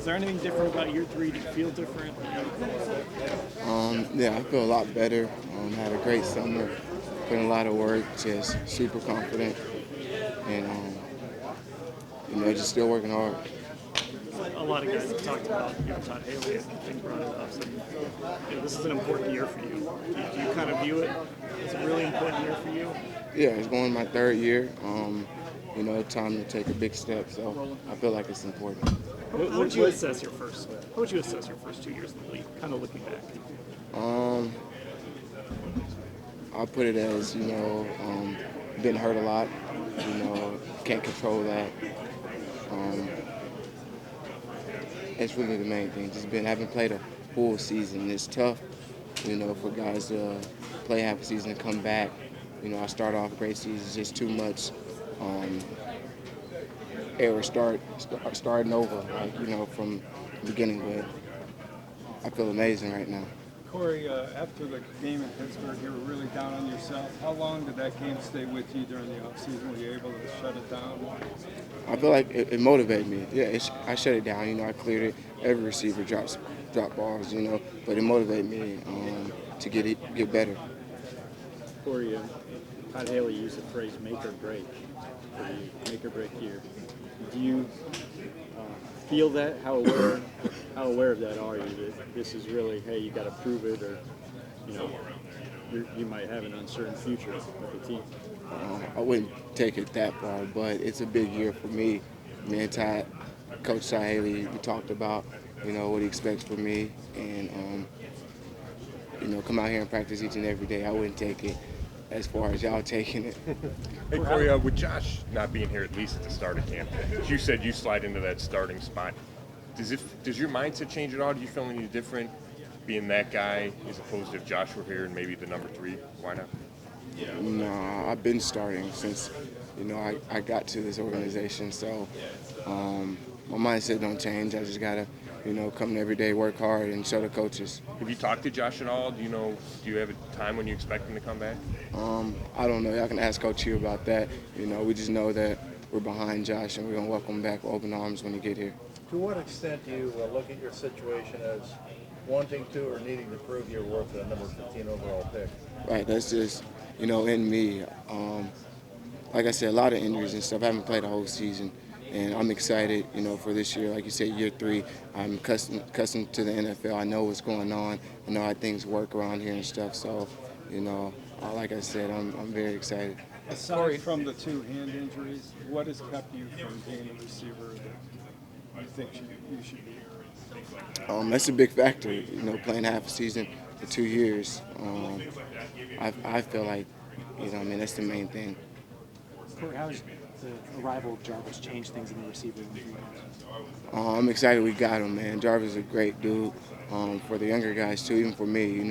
there anything different about year 3? Do you feel different? Yeah, I feel a lot better. Had a great summer, put in a lot of work, just super confident, and just still working hard. A lot of guys have talked about Todd Haley. I think brought it up. Saying, this is an important year for you. Do you kind of view it as a really important year for you? Yeah, it's going my 3rd year. Time to take a big step, so I feel like it's important. How would you assess your first? How would you assess your first 2 years in the league? Kind of looking back. I'll put it as been hurt a lot. Can't control that. It's really the main thing. Just haven't played a full season. It's tough, for guys to play half a season and come back. I start off great seasons, just too much error starting over, from the beginning. But I feel amazing right now. Corey, after the game in Pittsburgh, you were really down on yourself. How long did that game stay with you during the offseason? Were you able to shut it down? I feel like it motivated me. Yeah, I shut it down. I cleared it. Every receiver dropped balls, but it motivated me to get better. Corey, Todd Haley used the phrase "make or break" for the make or break year. Do you feel that? How aware of that are you? That this is really, hey, you got to prove it, or you might have an uncertain future with the team. I wouldn't take it that far, but it's a big year for me. Me and Coach Todd Haley, we talked about what he expects from me, and come out here and practice each and every day. I wouldn't take it as far as y'all taking it. Hey, Corey, with Josh not being here, at least at the start of camp, as you said, you slide into that starting spot. Does your mindset change at all? Do you feel any different being that guy as opposed to if Josh were here and maybe the number 3? Why not? No, I've been starting since, I got to this organization. So my mindset don't change. I just got to, come every day, work hard, and show the coaches. Have you talked to Josh at all? Do you have a time when you expect him to come back? I don't know. Y'all can ask Coach Hugh about that. We just know that we're behind Josh, and we're going to welcome him back with open arms when he get here. To what extent do you look at your situation as wanting to or needing to prove your worth at a number 15 overall pick? Right, that's just, in me. Like I said, a lot of injuries and stuff. I haven't played a whole season, and I'm excited, for this year. Like you said, year 3, I'm accustomed to the NFL. I know what's going on. I know how things work around here and stuff. So, like I said, I'm very excited. Aside from the 2 hand injuries, what has kept you from being a receiver that you think you should be? That's a big factor, playing half a season for 2 years. I feel like, that's the main thing. Corey, how has the arrival of Jarvis changed things in the receiver room for you? I'm excited we got him, man. Jarvis is a great dude. For the younger guys too, even for me,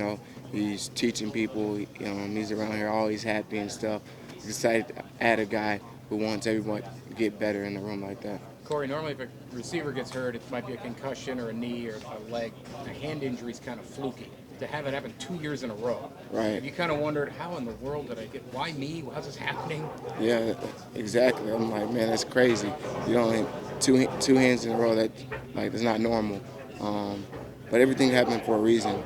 he's teaching people. He's around here always happy and stuff. He's excited to add a guy who wants everyone to get better in the room like that. Corey, normally if a receiver gets hurt, it might be a concussion or a knee or a leg. A hand injury is kind of fluky. To have it happen 2 years in a row. Right. Have you kind of wondered, how in the world did I get, why me? How's this happening? Yeah, exactly. I'm like, man, that's crazy. Two hands in a row, that's not normal. But everything happened for a reason.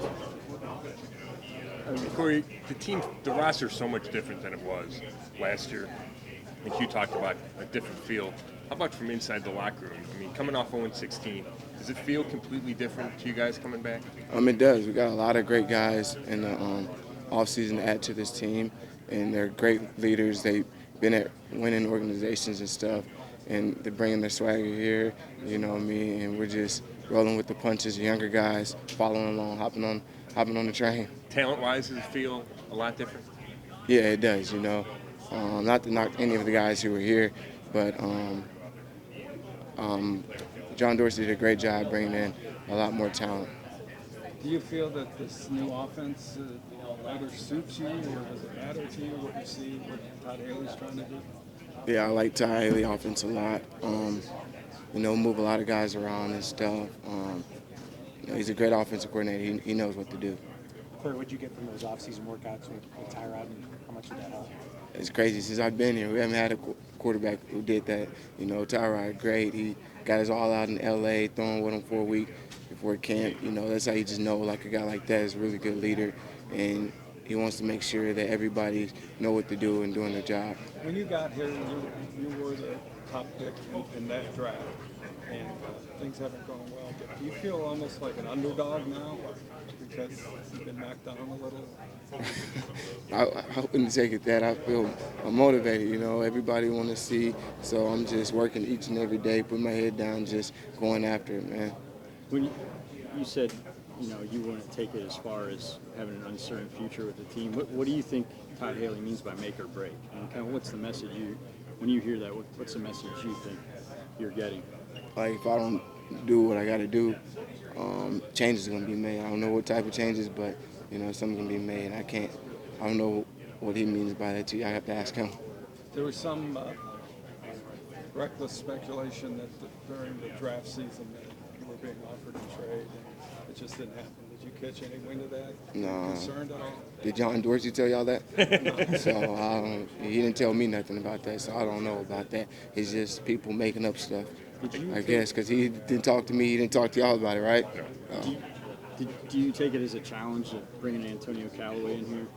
Corey, the roster is so much different than it was last year. I think you talked about a different feel. How about from inside the locker room? I mean, coming off 0-16, does it feel completely different to you guys coming back? It does. We got a lot of great guys in the offseason to add to this team, and they're great leaders. They've been at winning organizations and stuff, and they're bringing their swagger here, and we're just rolling with the punches. The younger guys following along, hopping on the train. Talent-wise, does it feel a lot different? Yeah, it does. Not to knock any of the guys who were here, but John Dorsey did a great job bringing in a lot more talent. Do you feel that this new offense either suits you, or does it matter to you what you see what Todd Haley's trying to do? Yeah, I like Todd Haley offense a lot. Move a lot of guys around and stuff. He's a great offensive coordinator. He knows what to do. Corey, what did you get from those off-season workouts with Tyrod, and how much did that help? it's crazy. Since I've been here, we haven't had a quarterback who did that. You know, Tyrod, great. He got us all out in L.A., throwing with him for a week before camp. You know, that's how you just know, like, a guy like that is a really good leader, and he wants to make sure that everybody know what to do and doing their job. When you got here, you were the top pick in that draft, and things haven't gone well. But do you feel almost like an underdog now because you've been knocked down a little? I wouldn't take it that. I feel motivated, you know. Everybody want to see, so I'm just working each and every day, putting my head down, just going after it, man. When you said, you know, you want to take it as far as having an uncertain future with the team, what do you think Todd Haley means by make or break? And kind of what's the message when you hear that, what's the message you think you're getting? Like, if I don't do what I got to do, changes are going to be made. I don't know what type of changes, but, you know, something's going to be made. I don't know what he means by that, too. I have to ask him. There was some reckless speculation that during the draft season that you were being offered a trade, and it just didn't happen. Did you catch any wind of that? No. Concerned at all? Did John Dorsey tell y'all that? No. So he didn't tell me nothing about that, so I don't know about that. It's just people making up stuff, I guess, because he didn't talk to me. He didn't talk to y'all about it, right? No. Do you take it as a challenge of bringing Antonio Callaway in here?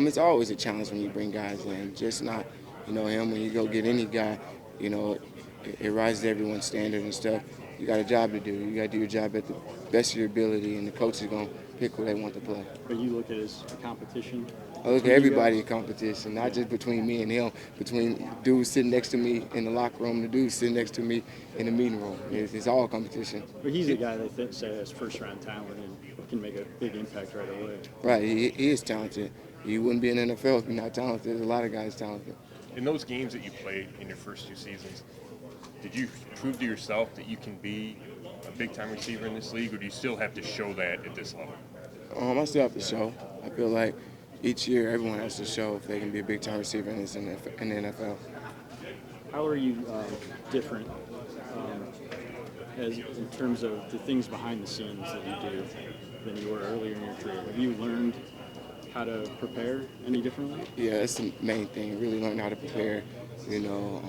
It's always a challenge when you bring guys in. Just not, you know, him. When you go get any guy, you know, it rises to everyone's standard and stuff. You got a job to do. You got to do your job at the best of your ability, and the coach is going to pick who they want to play. But you look at it as a competition? I look at everybody a competition, not just between me and him, between dudes sitting next to me in the locker room and the dudes sitting next to me in the meeting room. It's all competition. But he's a guy they say has first-round talent and can make a big impact right away. Right, he is talented. You wouldn't be in the NFL if you're not talented. There's a lot of guys talented. In those games that you played in your first 2 seasons, did you prove to yourself that you can be a big-time receiver in this league, or do you still have to show that at this level? I still have to show. I feel like each year everyone has to show if they can be a big-time receiver in the NFL. How are you different as in terms of the things behind the scenes that you do than you were earlier in your career? Have you learned how to prepare any differently? Yeah, that's the main thing. Really learn how to prepare, you know,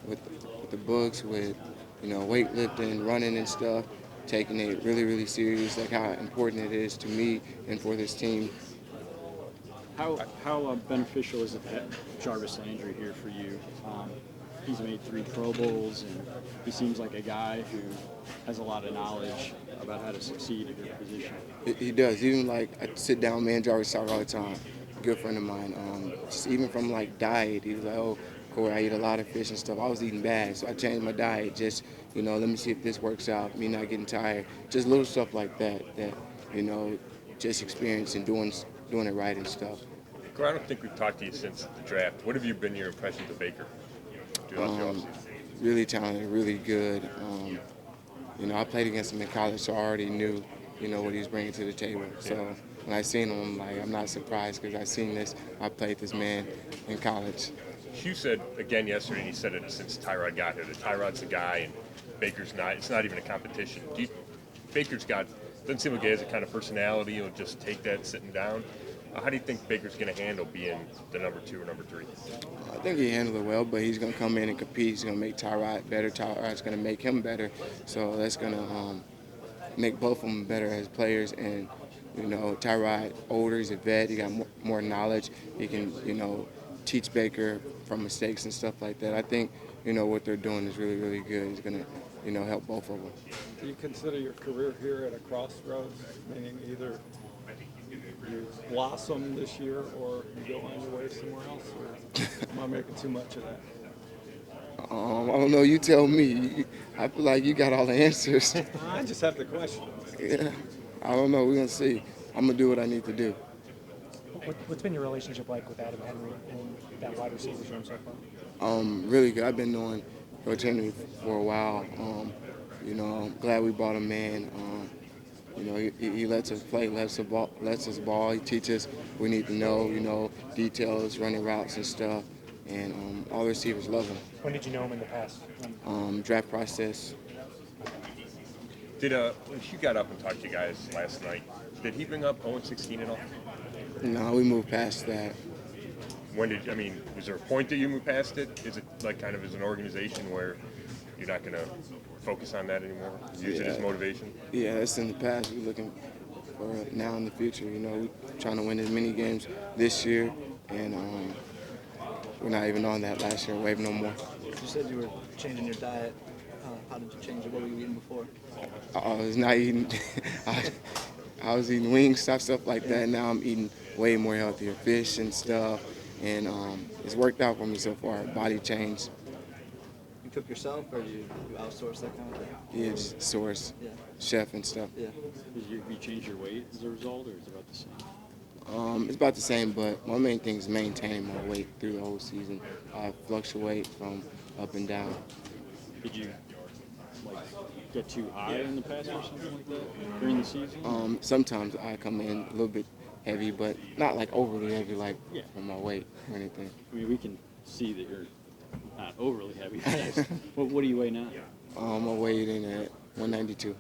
with the books, with, you know, weightlifting, running and stuff, taking it really, really serious, like how important it is to me and for this team. How beneficial is it to have Jarvis Landry here for you? He's made 3 Pro Bowls, and he seems like a guy who has a lot of knowledge about how to succeed at your position. He does. Even like I sit down, man, Jarvis talk all the time. Good friend of mine. Just even from like diet, he was like, "Oh, Corey, I eat a lot of fish and stuff." I was eating bad, so I changed my diet. Just, you know, let me see if this works out. Me not getting tired. Just little stuff like that. That, you know, just experience and doing it right and stuff. Corey, I don't think we've talked to you since the draft. What have you been your impressions of Baker? Really talented, really good. You know, I played against him in college, so I already knew, you know, what he was bringing to the table. So when I seen him, I'm not surprised because I played this man in college. Hugh said again yesterday, and he said it since Tyrod got here, that Tyrod's the guy and Baker's not. It's not even a competition. Baker's doesn't seem like he has a kind of personality. He'll just take that sitting down. How do you think Baker's going to handle being the number 2 or number 3? I think he handled it well, but he's going to come in and compete. He's going to make Tyrod better. Tyrod's going to make him better. So that's going to make both of them better as players. And, you know, Tyrod, older, he's a vet. He got more knowledge. He can, you know, teach Baker from mistakes and stuff like that. I think, you know, what they're doing is really, really good. He's going to, you know, help both of them. Do you consider your career here at a crossroads, meaning either you blossom this year or you go on your way somewhere else? Or am I making too much of that? I don't know. You tell me. I feel like you got all the answers. I just have the question. Yeah. I don't know. We're going to see. I'm going to do what I need to do. What's been your relationship like with Adam Henry and that wide receivers room so far? Really good. I've been knowing Coach Henry for a while. You know, I'm glad we brought him in. You know, he lets us play, lets us ball. He teaches we need to know, you know, details, running routes and stuff. And all the receivers love him. When did you know him in the past? Draft process. When Hugh got up and talked to you guys last night, did he bring up 0-16 at all? No, we moved past that. Was there a point that you moved past it? Is it like kind of as an organization where you're not going to focus on that anymore? Use it as motivation? Yeah, it's in the past. We're looking for now in the future. You know, we're trying to win as many games this year, and we're not even on that last year wave no more. You said you were changing your diet. How did you change it? What were you eating before? I was not eating. I was eating wings, stuff like that. Now I'm eating way more healthier, fish and stuff, and it's worked out for me so far. Body change. You cook yourself, or you outsource that kind of thing? Yeah, just source, chef and stuff. Yeah. Have you changed your weight as a result, or is it about the same? It's about the same, but my main thing is maintaining my weight through the whole season. I fluctuate from up and down. Did you get too high in the past or something like that during the season? Sometimes I come in a little bit heavy, but not like overly heavy, like for my weight or anything. I mean, we can see that you're not overly heavy. What do you weigh now? I weighed in at 192.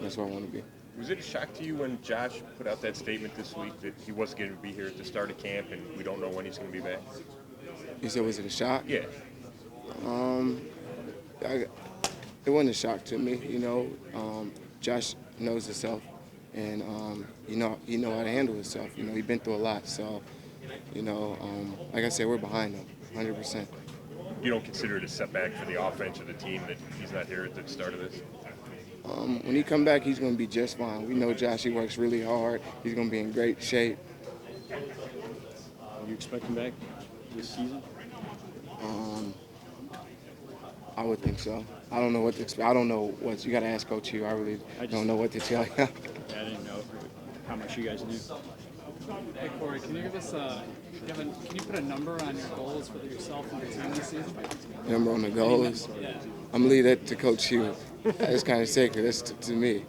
That's where I want to be. Was it a shock to you when Josh put out that statement this week that he wasn't going to be here at the start of camp and we don't know when he's going to be back? You said, was it a shock? Yeah. It wasn't a shock to me. You know, Josh knows himself, and he know how to handle himself. You know, he's been through a lot. So, you know, like I said, we're behind him, 100%. You don't consider it a setback for the offense or the team that he's not here at the start of this? When he come back, he's going to be just fine. We know Josh. He works really hard. He's going to be in great shape. You expect him back this season? I would think so. I don't know what to expect. I don't know what you got to ask Coach Hugh. I really don't know what to tell you. I didn't know how much you guys knew. Hey Corey, can you give us can you put a number on your goals for yourself and your team this season? Number on the goals? I'm going to leave that to Coach Hugh. That's kind of sacred. That's to me.